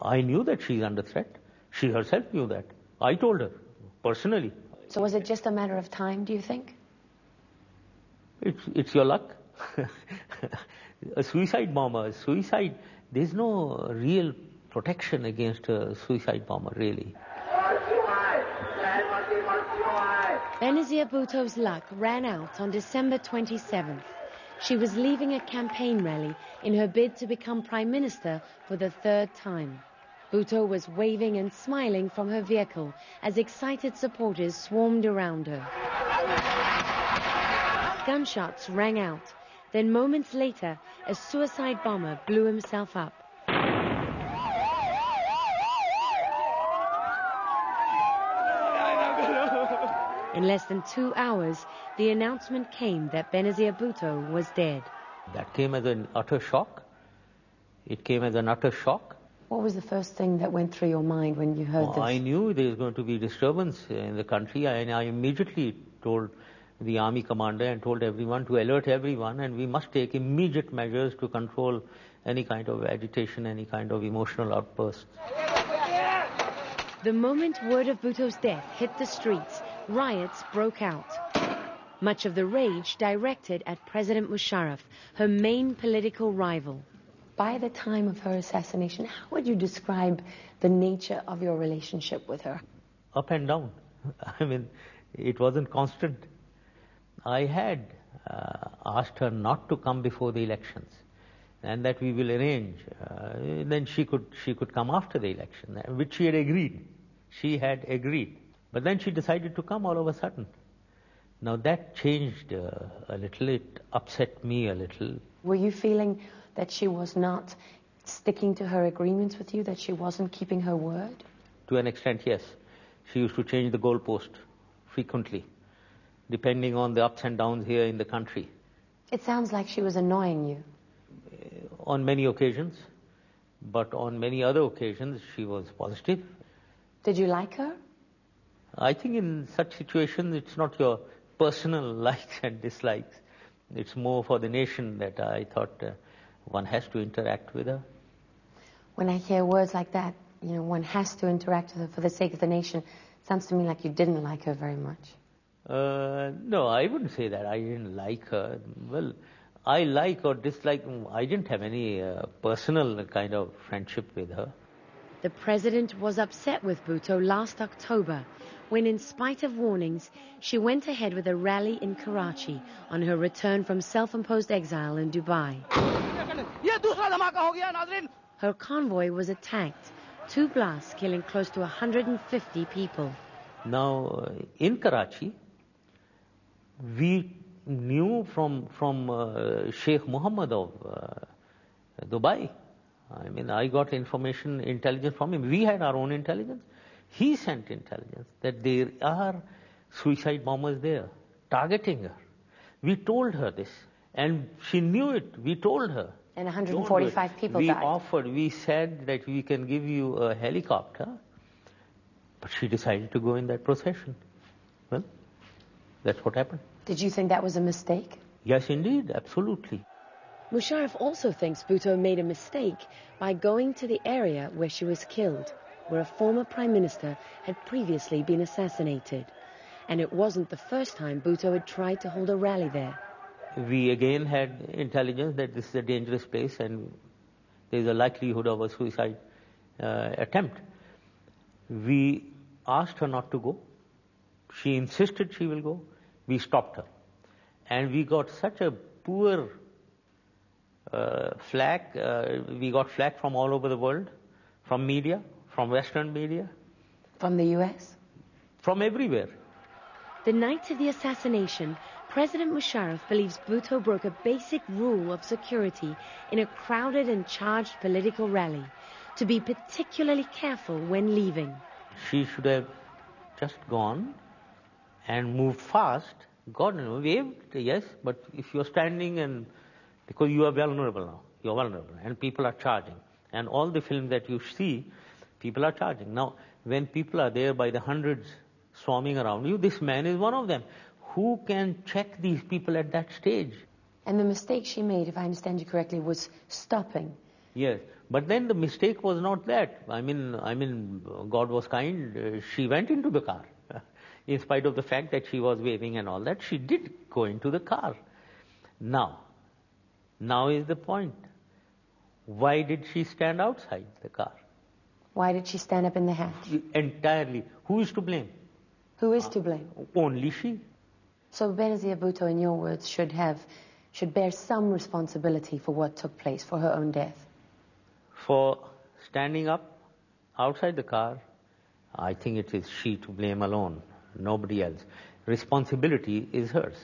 I knew that she's under threat. She herself knew that. I told her, personally. So was it just a matter of time, do you think? It's your luck. A suicide bomber, there's no real protection against a suicide bomber, really. Benazir Bhutto's luck ran out on December 27th. She was leaving a campaign rally in her bid to become Prime Minister for the third time. Bhutto was waving and smiling from her vehicle as excited supporters swarmed around her. Gunshots rang out. Then moments later, a suicide bomber blew himself up. In less than 2 hours, the announcement came that Benazir Bhutto was dead. That came as an utter shock. It came as an utter shock. What was the first thing that went through your mind when you heard this? I knew there was going to be disturbance in the country, and I immediately told the army commander and told everyone to alert everyone, and we must take immediate measures to control any kind of agitation, any kind of emotional outbursts. The moment word of Bhutto's death hit the streets, riots broke out. Much of the rage directed at President Musharraf, her main political rival. By the time of her assassination, how would you describe the nature of your relationship with her? Up and down. I mean, it wasn't constant. I had asked her not to come before the elections, and that we will arrange. Then she could come after the election, which she had agreed. She had agreed. But then she decided to come all of a sudden. Now that changed a little. It upset me a little. Were you feeling that she was not sticking to her agreements with you, that she wasn't keeping her word? To an extent, yes. She used to change the goalpost frequently, depending on the ups and downs here in the country. It sounds like she was annoying you. On many occasions, but on many other occasions, she was positive. Did you like her? I think in such situations, it's not your personal likes and dislikes. It's more for the nation that I thought one has to interact with her. When I hear words like that, you know, one has to interact with her for the sake of the nation, it sounds to me like you didn't like her very much. No, I wouldn't say that. I didn't like her. Well, I like or dislike, I didn't have any personal kind of friendship with her. The president was upset with Bhutto last October when, in spite of warnings, she went ahead with a rally in Karachi on her return from self-imposed exile in Dubai. Her convoy was attacked, 2 blasts killing close to 150 people. Now, in Karachi, we knew from Sheikh Mohammed of Dubai. I mean, I got intelligence from him. We had our own intelligence. He sent intelligence that there are suicide bombers there, targeting her. We told her this, and she knew it. We told her. And 145 people died. We said that we can give you a helicopter, but she decided to go in that procession. Well, that's what happened. Did you think that was a mistake? Yes, indeed, absolutely. Musharraf also thinks Bhutto made a mistake by going to the area where she was killed, where a former prime minister had previously been assassinated. And it wasn't the first time Bhutto had tried to hold a rally there. We again had intelligence that this is a dangerous place and there is a likelihood of a suicide attempt. We asked her not to go. She insisted she will go. We stopped her. And we got such a poor flack. We got flack from all over the world, from media, from Western media. From the US? From everywhere. The night of the assassination, President Musharraf believes Bhutto broke a basic rule of security in a crowded and charged political rally, to be particularly careful when leaving. She should have just gone and moved fast. God, waved, yes, but if you're standing and, because you are vulnerable now, you're vulnerable, and people are charging. And all the films that you see, people are charging. Now, when people are there by the hundreds swarming around you, this man is one of them. Who can check these people at that stage? And the mistake she made, if I understand you correctly, was stopping. Yes, But then the mistake was not that. I mean, God was kind. She went into the car. In spite of the fact that she was waving and all that, she did go into the car. Now is the point. Why did she stand outside the car? Why did she stand up in the hatch? Entirely. Who is to blame? Who is to blame? Only she. So Benazir Bhutto, in your words, should bear some responsibility for what took place, for her own death. For standing up outside the car, I think it is she to blame alone, nobody else. Responsibility is hers.